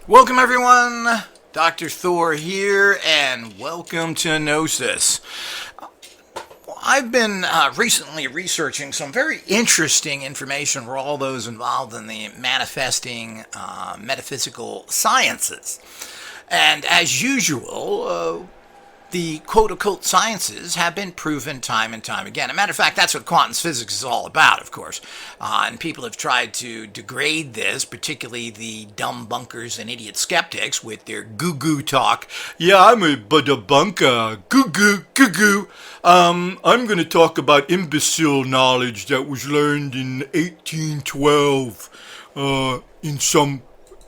Welcome, everyone. Dr. Thor here, and welcome to Gnosis. I've been recently researching some very interesting information for all those involved in the manifesting metaphysical sciences. And as usual, the quote occult sciences have been proven time and time again. As a matter of fact, that's what quantum physics is all about, of course. And people have tried to degrade this, particularly the dumb bunkers and idiot skeptics with their goo-goo talk. Yeah, I'm a bunker. Goo-goo, goo-goo. I'm going to talk about imbecile knowledge that was learned in 1812 in some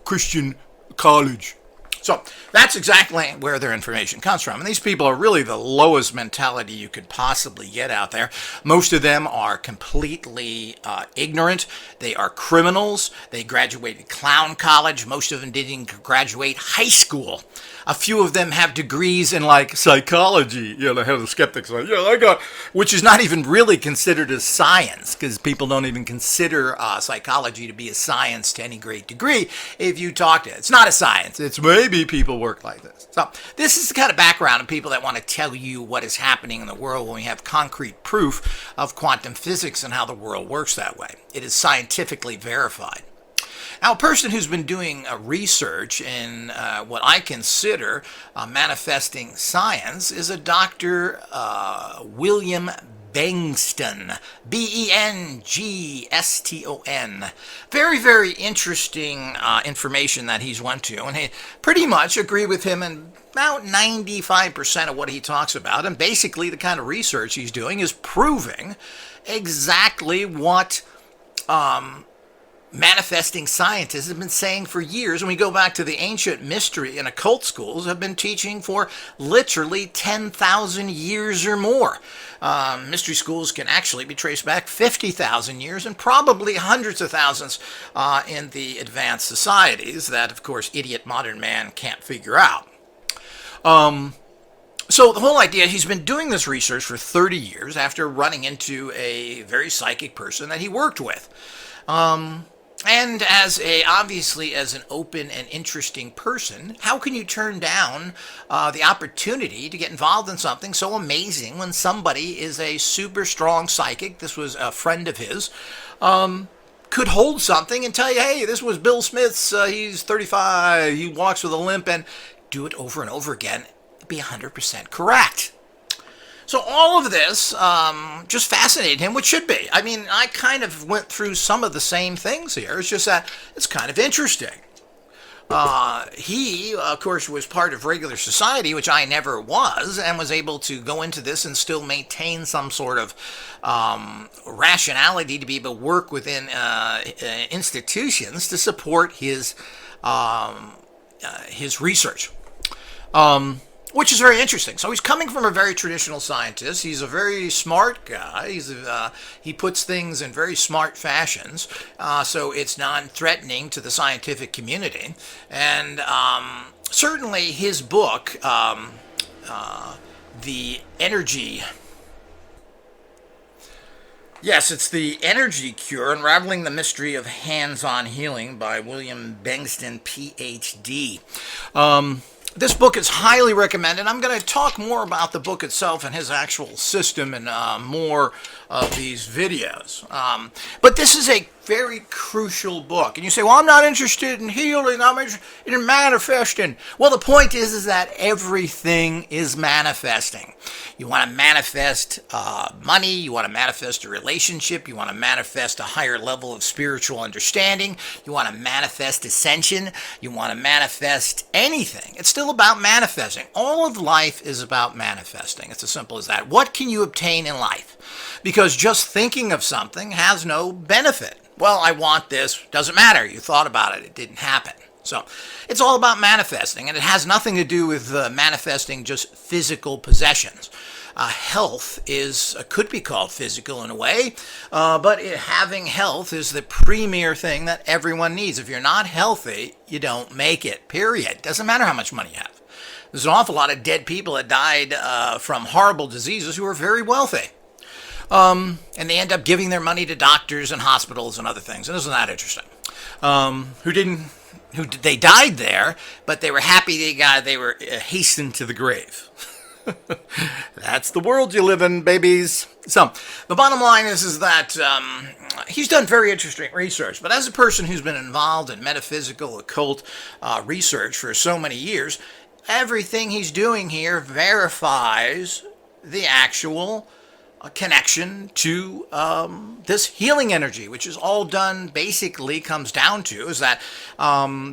Christian college. So that's exactly where their information comes from. And these people are really the lowest mentality you could possibly get out there. Most of them are completely ignorant. They are criminals. They graduated clown college. Most of them didn't graduate high school. A few of them have degrees in like psychology. The head of the skeptics like, I got, which is not even really considered a science because people don't even consider psychology to be a science to any great degree. If you talk to it, it's not a science. It's maybe people work like this. So this is the kind of background of people that want to tell you what is happening in the world when we have concrete proof of quantum physics and how the world works that way. It is scientifically verified. Now, a person who's been doing research in what I consider manifesting science is a Dr. William Bengston, Bengston. Very, very interesting information that he's went to, and I pretty much agree with him in about 95% of what he talks about. And basically, the kind of research he's doing is proving exactly what manifesting scientists have been saying for years. And we go back to the ancient mystery and occult schools have been teaching for literally 10,000 years or more. Mystery schools can actually be traced back 50,000 years and probably hundreds of thousands in the advanced societies that, of course, idiot modern man can't figure out. So the whole idea, he's been doing this research for 30 years after running into a very psychic person that he worked with. And obviously as an open and interesting person, how can you turn down the opportunity to get involved in something so amazing when somebody is a super strong psychic? This was a friend of his. Could hold something and tell you, hey, this was Bill Smith's, he's 35, he walks with a limp, and do it over and over again, be 100% correct. So all of this just fascinated him, which should be. I mean, I kind of went through some of the same things here. It's just that it's kind of interesting. He, of course, was part of regular society, which I never was, and was able to go into this and still maintain some sort of rationality to be able to work within institutions to support his research. Which is very interesting. So he's coming from a very traditional scientist. He's a very smart guy. He puts things in very smart fashions, so it's non-threatening to the scientific community. And certainly his book, The Energy... Yes, it's The Energy Cure, Unraveling the Mystery of Hands-On Healing by William Bengston, Ph.D. This book is highly recommended. I'm going to talk more about the book itself and his actual system in more of these videos. But this is a very crucial book. And you say, well, I'm not interested in healing. I'm interested in manifesting. Well, the point is that everything is manifesting. You want to manifest money. You want to manifest a relationship. You want to manifest a higher level of spiritual understanding. You want to manifest ascension. You want to manifest anything. It's still about manifesting. All of life is about manifesting. It's as simple as that. What can you obtain in life? Because just thinking of something has no benefit. Well, I want this. Doesn't matter. You thought about it. It didn't happen. So it's all about manifesting, and it has nothing to do with manifesting just physical possessions. Health could be called physical in a way, but having health is the premier thing that everyone needs. If you're not healthy, you don't make it, period. Doesn't matter how much money you have. There's an awful lot of dead people that died from horrible diseases who are very wealthy. And they end up giving their money to doctors and hospitals and other things. And isn't that interesting? they died there, but they were happy they were hastened to the grave. That's the world you live in, babies. So the bottom line is that he's done very interesting research. But as a person who's been involved in metaphysical, occult research for so many years, everything he's doing here verifies the actual connection to this healing energy, which is all done, basically comes down to is that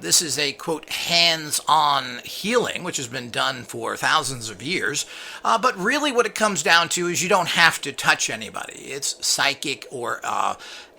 this is a, quote, hands-on healing, which has been done for thousands of years. But really what it comes down to is you don't have to touch anybody. It's psychic or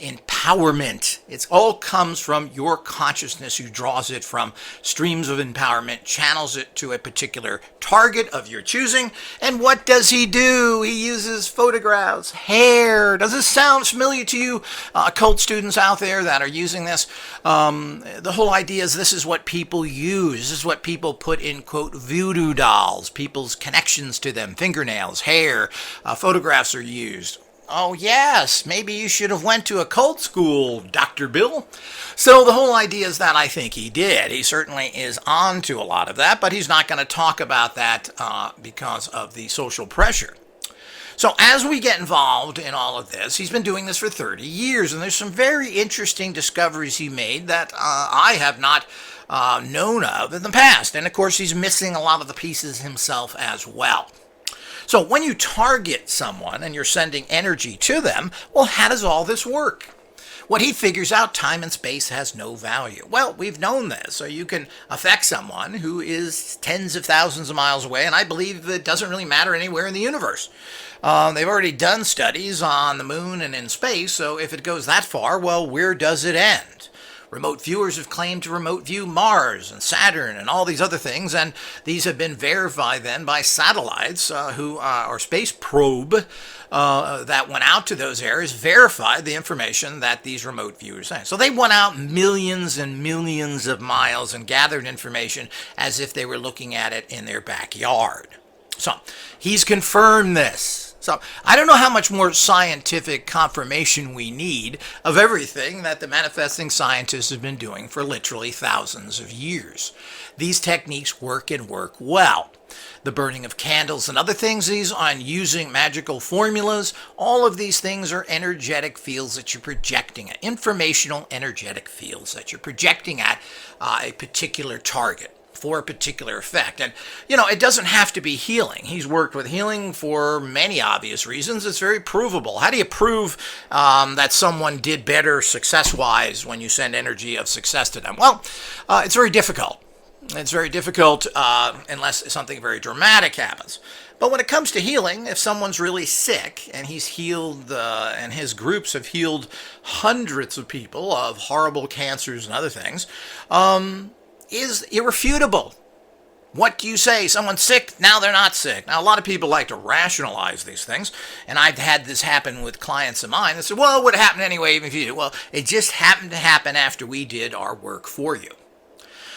empowerment. It all comes from your consciousness, who draws it from streams of empowerment, channels it to a particular target of your choosing. And what does he do? He uses photographs, hair. Does this sound familiar to you, occult students out there that are using this? The whole idea is this is what people use. This is what people put in, quote, voodoo dolls, people's connections to them, fingernails, hair, photographs are used. Oh, yes, maybe you should have went to occult school, Dr. Bill. So the whole idea is that I think he did. He certainly is on to a lot of that, but he's not going to talk about that because of the social pressure. So as we get involved in all of this, he's been doing this for 30 years, and there's some very interesting discoveries he made that I have not known of in the past. And, of course, he's missing a lot of the pieces himself as well. So when you target someone and you're sending energy to them, well, how does all this work? What he figures out, time and space has no value. Well, we've known this. So you can affect someone who is tens of thousands of miles away, and I believe it doesn't really matter anywhere in the universe. They've already done studies on the moon and in space, so if it goes that far, well, where does it end? Remote viewers have claimed to remote view Mars and Saturn and all these other things, and these have been verified then by satellites or space probe that went out to those areas, verified the information that these remote viewers had. So they went out millions and millions of miles and gathered information as if they were looking at it in their backyard. So he's confirmed this. So I don't know how much more scientific confirmation we need of everything that the manifesting scientists have been doing for literally thousands of years. These techniques work and work well. The burning of candles and other things, these on using magical formulas, all of these things are energetic fields that you're projecting at, informational energetic fields that you're projecting at a particular target for a particular effect. And, it doesn't have to be healing. He's worked with healing for many obvious reasons. It's very provable. How do you prove that someone did better success-wise when you send energy of success to them? Well, it's very difficult. It's very difficult unless something very dramatic happens. But when it comes to healing, if someone's really sick and he's healed and his groups have healed hundreds of people of horrible cancers and other things, is irrefutable. What do you say? Someone's sick, now they're not sick. Now, a lot of people like to rationalize these things, and I've had this happen with clients of mine that say, well, it would have happened anyway even if you did. Well, it just happened to happen after we did our work for you.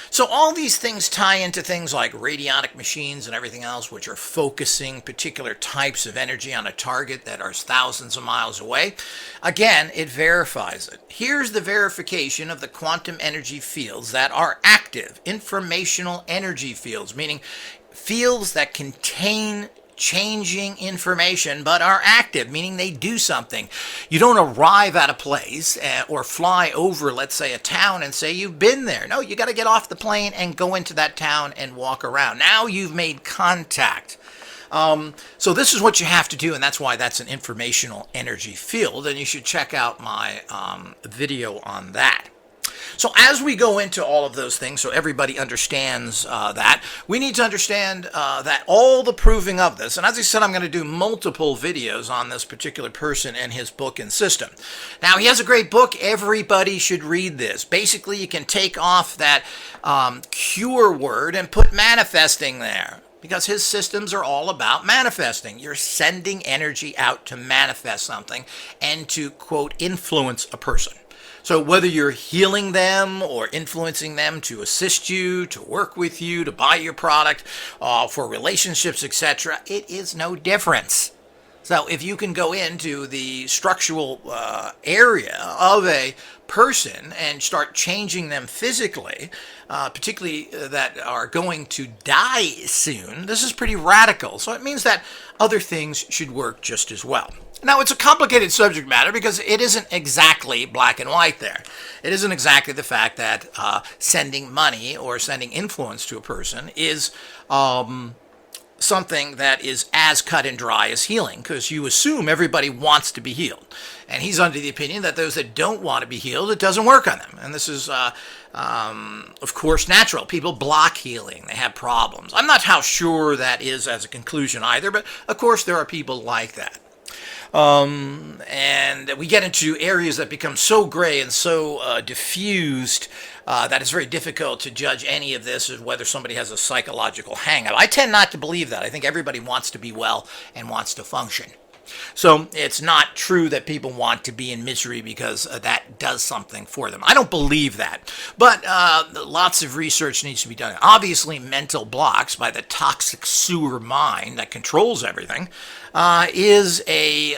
So all these things tie into things like radionic machines and everything else, which are focusing particular types of energy on a target that are thousands of miles away. Again, it verifies it. Here's the verification of the quantum energy fields that are active, informational energy fields, meaning fields that contain changing information but are active, meaning they do something. You don't arrive at a place or fly over, let's say, a town and say you've been there. No, you got to get off the plane and go into that town and walk around. Now you've made contact. So this is what you have to do, and that's why that's an informational energy field, and you should check out my video on that. So as we go into all of those things, so everybody understands that, we need to understand that all the proving of this, and as I said, I'm going to do multiple videos on this particular person and his book and system. Now, he has a great book. Everybody should read this. Basically, you can take off that cure word and put manifesting there, because his systems are all about manifesting. You're sending energy out to manifest something and to, quote, influence a person. So whether you're healing them or influencing them to assist you, to work with you, to buy your product, for relationships, etc., it is no difference. So if you can go into the structural area of a person and start changing them physically, particularly that are going to die soon, this is pretty radical. So it means that other things should work just as well. Now, it's a complicated subject matter because it isn't exactly black and white there. It isn't exactly the fact that sending money or sending influence to a person is something that is as cut and dry as healing, because you assume everybody wants to be healed. And he's under the opinion that those that don't want to be healed, it doesn't work on them. And this is, of course, natural. People block healing. They have problems. I'm not how sure that is as a conclusion either, but of course there are people like that. And we get into areas that become so gray and so diffused that it's very difficult to judge any of this as whether somebody has a psychological hang-up. I tend not to believe that. I think everybody wants to be well and wants to function. So it's not true that people want to be in misery because that does something for them. I don't believe that. But lots of research needs to be done. Obviously, mental blocks by the toxic sewer mind that controls everything is a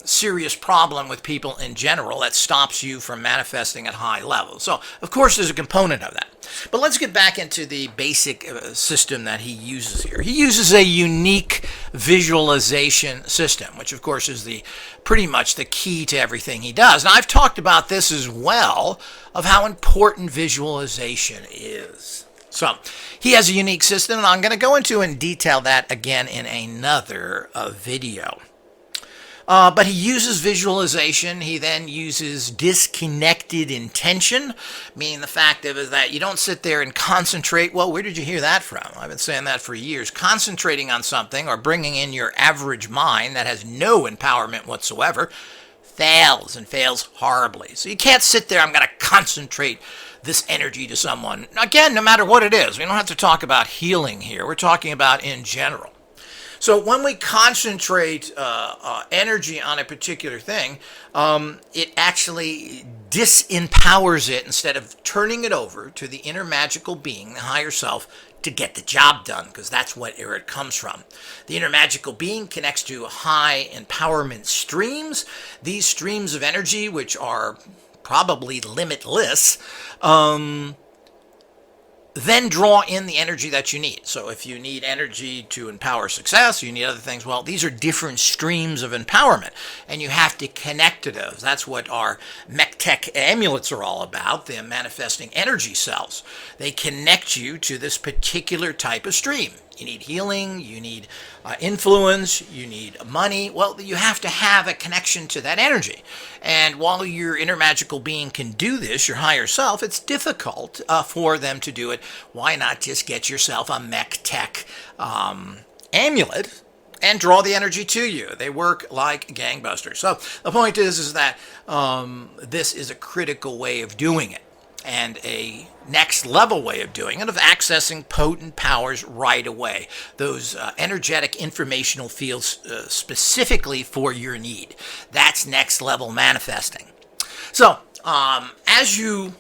serious problem with people in general that stops you from manifesting at high levels. So, of course, there's a component of that. But let's get back into the basic system that he uses here. He uses a unique visualization system, which of course is pretty much the key to everything he does. Now, I've talked about this as well, of how important visualization is. So, he has a unique system, and I'm going to go into and detail that again in another video. But he uses visualization. He then uses disconnected intention, meaning the fact of it is that you don't sit there and concentrate. Well, where did you hear that from? I've been saying that for years. Concentrating on something or bringing in your average mind that has no empowerment whatsoever fails, and fails horribly. So you can't sit there, I'm going to concentrate this energy to someone. Again, no matter what it is. We don't have to talk about healing here. We're talking about in general. So when we concentrate energy on a particular thing, it actually disempowers it instead of turning it over to the inner magical being, the higher self, to get the job done, because that's where it comes from. The inner magical being connects to high empowerment streams. These streams of energy, which are probably limitless, then draw in the energy that you need. So if you need energy to empower success, you need other things, well, these are different streams of empowerment, and you have to connect to those. That's what our MechTech amulets are all about, the manifesting energy cells. They connect you to this particular type of stream. You need healing, you need influence, you need money. Well, you have to have a connection to that energy. And while your inner magical being can do this, your higher self, it's difficult for them to do it. Why not just get yourself a MechTech amulet and draw the energy to you? They work like gangbusters. So the point is that this is a critical way of doing it, and a next level way of doing it, of accessing potent powers right away. Those energetic informational fields specifically for your need. That's next level manifesting. So, as you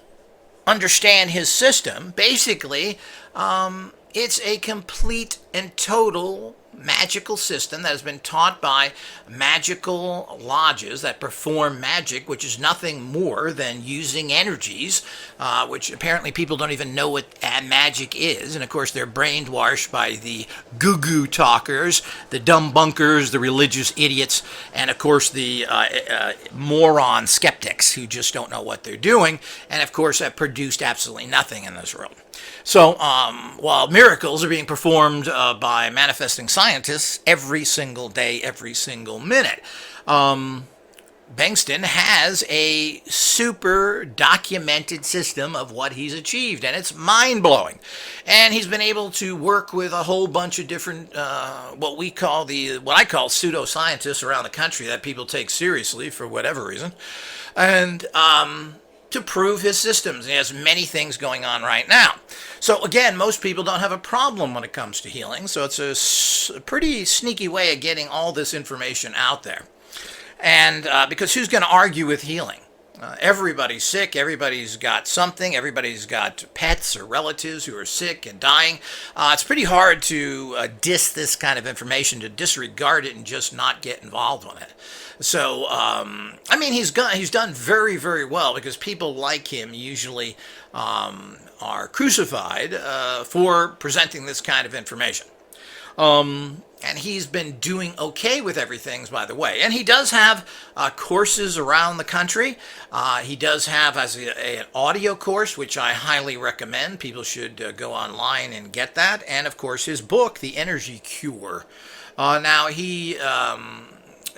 understand his system, basically, it's a complete and total magical system that has been taught by magical lodges that perform magic, which is nothing more than using energies, which apparently people don't even know what magic is. And of course, they're brainwashed by the goo-goo talkers, the dumb bunkers, the religious idiots, and of course the moron skeptics who just don't know what they're doing, and of course have produced absolutely nothing in this world. So while miracles are being performed by manifesting scientists every single day, every single minute, Bengston has a super documented system of what he's achieved, and it's mind-blowing. And he's been able to work with a whole bunch of different, what I call pseudoscientists around the country that people take seriously for whatever reason, and to prove his systems. He has many things going on right now. So again, most people don't have a problem when it comes to healing, so it's a pretty sneaky way of getting all this information out there. And because who's going to argue with healing? Everybody's sick. Everybody's got something. Everybody's got pets or relatives who are sick and dying. It's pretty hard to diss this kind of information, to disregard it and just not get involved with it. So, I mean, he's done very, very well, because people like him usually are crucified for presenting this kind of information. And he's been doing okay with everything, by the way. And he does have courses around the country. He does have an audio course, which I highly recommend. People should go online and get that. And, of course, his book, The Energy Cure. Now, he...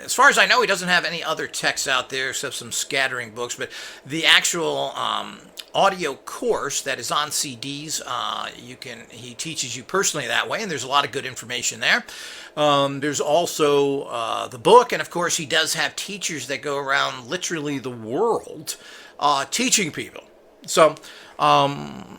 as far as I know, he doesn't have any other texts out there except some scattering books, but the actual audio course that is on CDs, he teaches you personally that way, and there's a lot of good information there. There's also the book, and of course he does have teachers that go around literally the world teaching people. So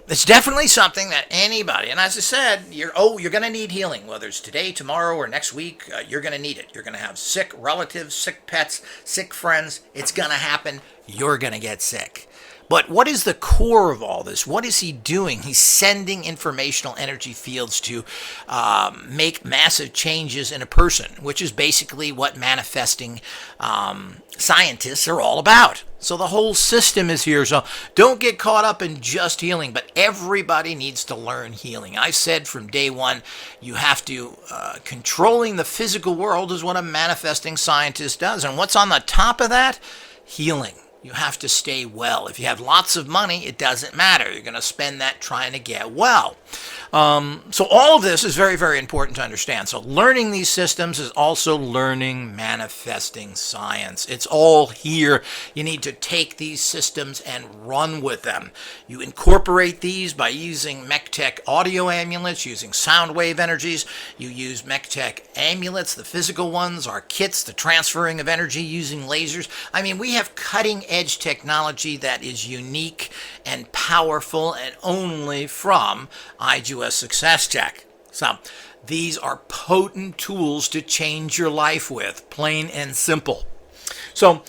it's definitely something that anybody, and as I said, you're going to need healing, whether it's today, tomorrow, or next week. You're going to need it. You're going to have sick relatives, sick pets, sick friends. It's going to happen. You're going to get sick. But what is the core of all this? What is he doing? He's sending informational energy fields to make massive changes in a person, which is basically what manifesting scientists are all about. So the whole system is here. So don't get caught up in just healing, but everybody needs to learn healing. I've said from day one, you have to, controlling the physical world is what a manifesting scientist does. And what's on the top of that? Healing. You have to stay well. If you have lots of money, it doesn't matter. You're going to spend that trying to get well. So all of this is very, very important to understand. So learning these systems is also learning manifesting science. It's all here. You need to take these systems and run with them. You incorporate these by using MechTech audio amulets, using sound wave energies. You use MechTech amulets, the physical ones, our kits, the transferring of energy using lasers. I mean, we have cutting edge technology that is unique and powerful, and only from iGUS Success Tech. So these are potent tools to change your life with, plain and simple. So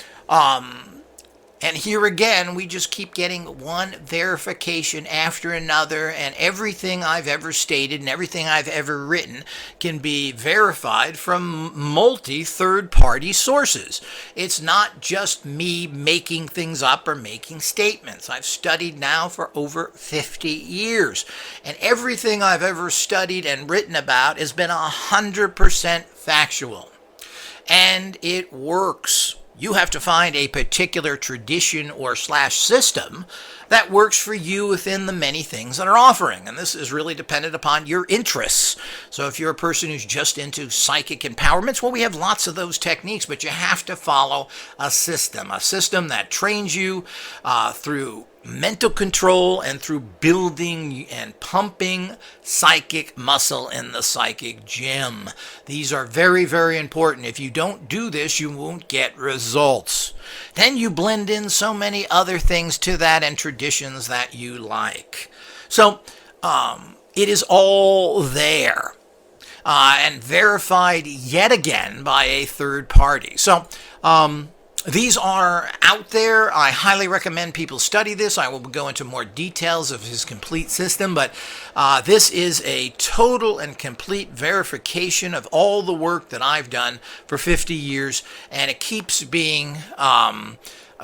and here again, we just keep getting one verification after another, and everything I've ever stated and everything I've ever written can be verified from third-party sources. It's not just me making things up or making statements. I've studied now for over 50 years, and everything I've ever studied and written about has been 100% factual. And it works. You have to find a particular tradition or slash system that works for you within the many things that are offering. And this is really dependent upon your interests. So if you're a person who's just into psychic empowerments, well, we have lots of those techniques, but you have to follow a system that trains you through mental control and through building and pumping psychic muscle in the psychic gym. These are very, very important. If you don't do this, you won't get results. Then you blend in so many other things to that and traditions that you like. So it is all there and verified yet again by a third party. So these are out there. I highly recommend people study this. I will go into more details of his complete system, but this is a total and complete verification of all the work that I've done for 50 years, and it keeps being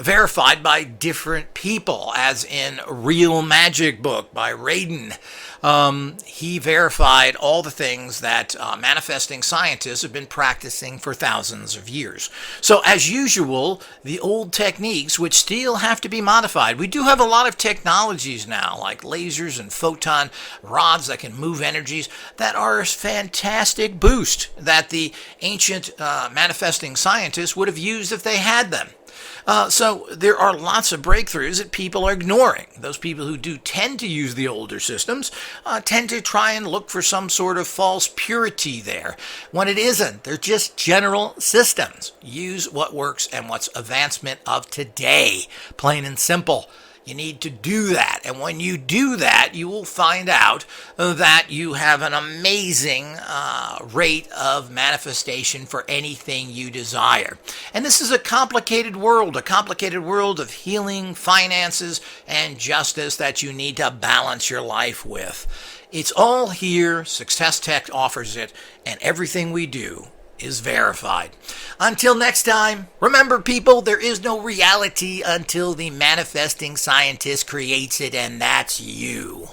verified by different people, as in Real Magic Book by Raiden. He verified all the things that manifesting scientists have been practicing for thousands of years. So as usual, the old techniques would still have to be modified. We do have a lot of technologies now, like lasers and photon rods that can move energies, that are a fantastic boost that the ancient manifesting scientists would have used if they had them. So there are lots of breakthroughs that people are ignoring. Those people who do tend to use the older systems tend to try and look for some sort of false purity there, when it isn't. They're just general systems. Use what works and what's advancement of today, plain and simple. You need to do that. And when you do that, you will find out that you have an amazing rate of manifestation for anything you desire. And this is a complicated world of healing, finances, and justice that you need to balance your life with. It's all here. Success Tech offers it, and everything we do is verified. Until next time, remember people, there is no reality until the manifesting scientist creates it, and that's you.